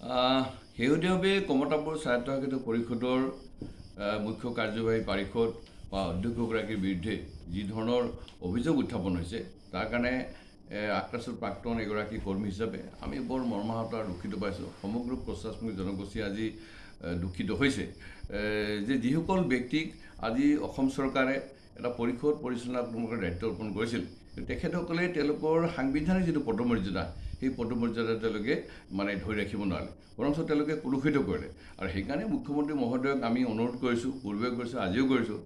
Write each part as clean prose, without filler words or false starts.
শেহতীয়াভাৱে কমতাপুৰ স্বায়ত্তশাসিত পৰিষদৰ মুখ্য কাৰ্যবাহী পাৰিষদ বা অধ্যক্ষগৰাকীৰ বিৰুদ্ধে যি ধৰণৰ অভিযোগ উত্থাপন হৈছে তাৰ কাৰণে আক্ৰাছৰ প্ৰাক্তন এগৰাকী কৰ্মী হিচাপে আমি বৰ মৰ্মাহত আৰু দুখিত পাইছোঁ। সমগ্ৰ প্ৰশাসনিক জনগোষ্ঠী আজি দুখিত হৈছে যে যিসকল ব্যক্তিক আজি অসম চৰকাৰে এটা পৰিষদ পৰিচালনাত্মকৰ দায়িত্ব অৰ্পণ কৰিছিল, তেখেতসকলে তেওঁলোকৰ সাংবিধানিক যিটো পদমৰ্যাদা সেই পদমৰ্যাদা তেওঁলোকে ধৰি ৰাখিব নোৱাৰে, বৰঞ্চ তেওঁলোকে কলুষিত কৰিলে। আৰু সেইকাৰণে মুখ্যমন্ত্ৰী মহোদয়ক আমি অনুৰোধ কৰিছোঁ, পূৰ্বে কৰিছোঁ, আজিও কৰিছোঁ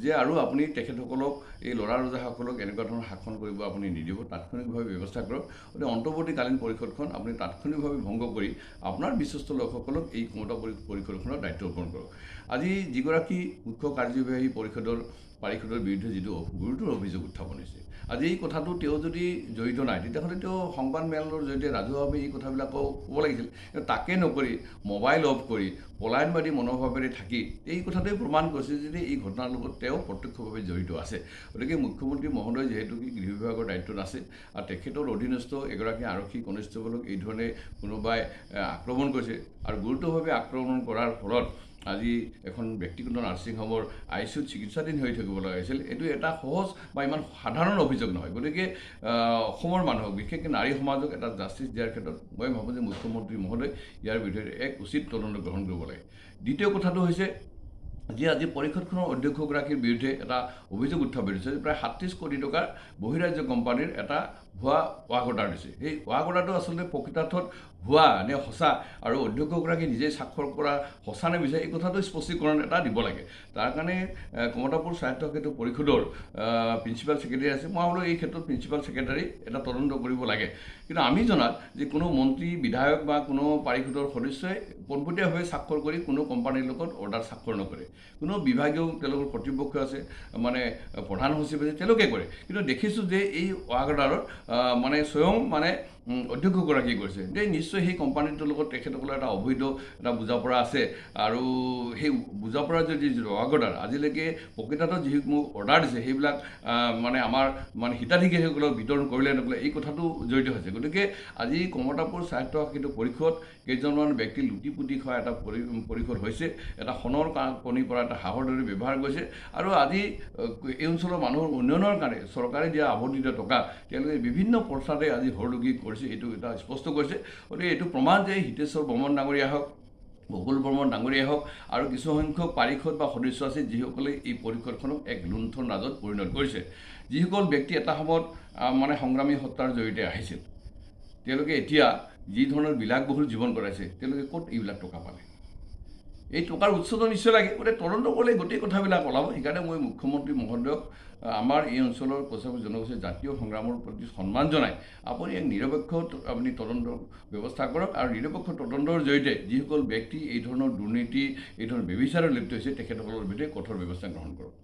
যে আৰু আপুনি তেখেতসকলক এই ল'ৰা ৰজাসকলক এনেকুৱা ধৰণৰ শাসন কৰিব আপুনি নিদিব, তাৎক্ষণিকভাৱে ব্যৱস্থা কৰক। গতিকে অন্তৰ্বৰ্তীকালীন পৰিষদখন আপুনি তাৎক্ষণিকভাৱে ভংগ কৰি আপোনাৰ বিশ্বস্ত লোকসকলক এই ক্ষমতা পৰিষদখনৰ দায়িত্ব অৰ্পণ কৰক। আজি যিগৰাকী মুখ্য কাৰ্যবাহী পাৰিষদৰ বিৰুদ্ধে যিটো গুৰুতৰ অভিযোগ উত্থাপন হৈছে, আজি এই কথাটো তেওঁ যদি জড়িত নাই তেতিয়াহ'লে তেওঁ সংবাদ মেলৰ জৰিয়তে ৰাজহুৱাভাৱে এই কথাবিলাক ক'ব লাগিছিল। কিন্তু তাকে নকৰি মোবাইল অফ কৰি পলায়নবাদী মনোভাৱেৰে থাকি এই কথাটোৱে প্ৰমাণ কৰিছে যে এই ঘটনাৰ লগত তেওঁ প্ৰত্যক্ষভাৱে জড়িত আছে। গতিকে মুখ্যমন্ত্ৰী মহোদয় যিহেতু গৃহ বিভাগৰ দায়িত্বত আছে আৰু তেখেতৰ অধীনস্থ এগৰাকী আৰক্ষী কনিষ্টবলক এই ধৰণে কোনোবাই আক্ৰমণ কৰিছে আৰু গুৰুতৰভাৱে আক্ৰমণ কৰাৰ ফলত আজি এখন ব্যক্তিগত নাৰ্ছিং হোমৰ ICUত চিকিৎসাধীন হৈ থাকিব লগা হৈছিল। এইটো এটা সহজ বা ইমান সাধাৰণ অভিযোগ নহয়। গতিকে অসমৰ মানুহক, বিশেষকৈ নাৰী সমাজক এটা জাষ্টিছ দিয়াৰ ক্ষেত্ৰত মই ভাবোঁ যে মুখ্যমন্ত্ৰী মহোদয় ইয়াৰ বিৰুদ্ধে এক উচিত তদন্ত গ্ৰহণ কৰিব লাগে। দ্বিতীয় কথাটো হৈছে যে আজি পৰিষদখনৰ অধ্যক্ষগৰাকীৰ বিৰুদ্ধে এটা অভিযোগ উত্থাপিত হৈছে যে প্ৰায় 37 কোটি টকাৰ বহিৰাজ্য কোম্পানীৰ এটা ভুৱা ৱাক অৰ্ডাৰ দিছে। সেই ৱাক অৰ্ডাৰটো আচলতে প্ৰকৃতাৰ্থত ভুৱা নে সঁচা আৰু অধ্যক্ষগৰাকী নিজেই স্বাক্ষৰ কৰা সঁচা নে বিচাৰে এই কথাটো স্পষ্টীকৰণ এটা দিব লাগে। তাৰ কাৰণে কমতাপুৰ স্বায়ত্তশাসিত পৰিষদৰ প্ৰিন্সিপাল ছেক্ৰেটাৰী আছে, মই ভাবোঁ এই ক্ষেত্ৰত প্ৰিন্সিপাল ছেক্ৰেটাৰী এটা তদন্ত কৰিব লাগে। কিন্তু আমি জনাত যে কোনো মন্ত্ৰী, বিধায়ক বা কোনো পাৰিষদৰ সদস্যই পোনপটীয়াভাৱে স্বাক্ষৰ কৰি কোনো কোম্পানীৰ লগত অৰ্ডাৰ স্বাক্ষৰ নকৰে। কোনো বিভাগীয় তেওঁলোকৰ কৰ্তৃপক্ষ আছে, প্ৰধান সচিব আছে, তেওঁলোকে কৰে। কিন্তু দেখিছোঁ যে এই ৱাক অৰ্ডাৰত স্বয়ং অধ্যক্ষগৰাকীয়ে কৰিছে। নিশ্চয় সেই কোম্পানীটোৰ লগত তেখেতসকলৰ এটা অবৈধ এটা বুজাপৰা আছে আৰু সেই বুজাপৰা যদি ৱাক অৰ্ডাৰ আজিলৈকে প্ৰকৃতাৰ্থত যিসমূহ অৰ্ডাৰ দিছে সেইবিলাক আমাৰ হিতাধিকাৰীসকলক বিতৰণ কৰিলে নকৰিলে এই কথাটো জড়িত হৈছে। গতিকে আজি কমতাপুৰ স্বায়ত্তশাসিত পৰিষদ কেইজনমান ব্যক্তি লুটি পুতি খোৱা এটা পৰিষদ হৈছে, এটা সোণৰ কণী পৰা এটা হাঁহৰ দৰে ব্যৱহাৰ কৰিছে। আৰু আজি এই অঞ্চলৰ মানুহৰ উন্নয়নৰ কাৰণে চৰকাৰে দিয়া আৱণ্টিত টকা তেওঁলোকে বিভিন্ন প্ৰস্তাৱে আজি হৰলুকি কৰিছে, এইটো এটা স্পষ্ট কৰিছে। গতিকে এইটো প্ৰমাণ যে হিতেশ্বৰ বৰ্মন ডাঙৰীয়া হওক, বকুল বৰ্মন ডাঙৰীয়া হওক আৰু কিছুসংখ্যক পাৰিষদ বা সদস্য আছে যিসকলে এই পৰিষদখনক এক লুণ্ঠন ৰাজত পৰিণত কৰিছে। যিসকল ব্যক্তি এটা সময়ত সংগ্ৰামী সত্তাৰ জৰিয়তে আহিছিল, তেওঁলোকে এতিয়া যি ধৰণৰ বিলাসবহুল জীৱন কৰাইছে, তেওঁলোকে ক'ত এইবিলাক টকা পালে? এই টকাৰ উৎসটো নিশ্চয় লাগে। গতিকে তদন্ত কৰিলে গোটেই কথাবিলাক ওলাব। সেইকাৰণে মই মুখ্যমন্ত্ৰী মহোদয়ক আমাৰ এই অঞ্চলৰ প্ৰশাসনিক জনগোষ্ঠীৰ জাতীয় সংগ্ৰামৰ প্ৰতি সন্মান জনাই আপুনি এক নিৰপেক্ষ তদন্ত ব্যৱস্থা কৰক আৰু নিৰপেক্ষ তদন্তৰ জৰিয়তে যিসকল ব্যক্তি এই ধৰণৰ দুৰ্নীতি, এই ধৰণৰ ব্যভিচাৰত লিপ্ত হৈছে তেখেতসকলৰ বিৰুদ্ধে কঠোৰ ব্যৱস্থা গ্ৰহণ কৰক।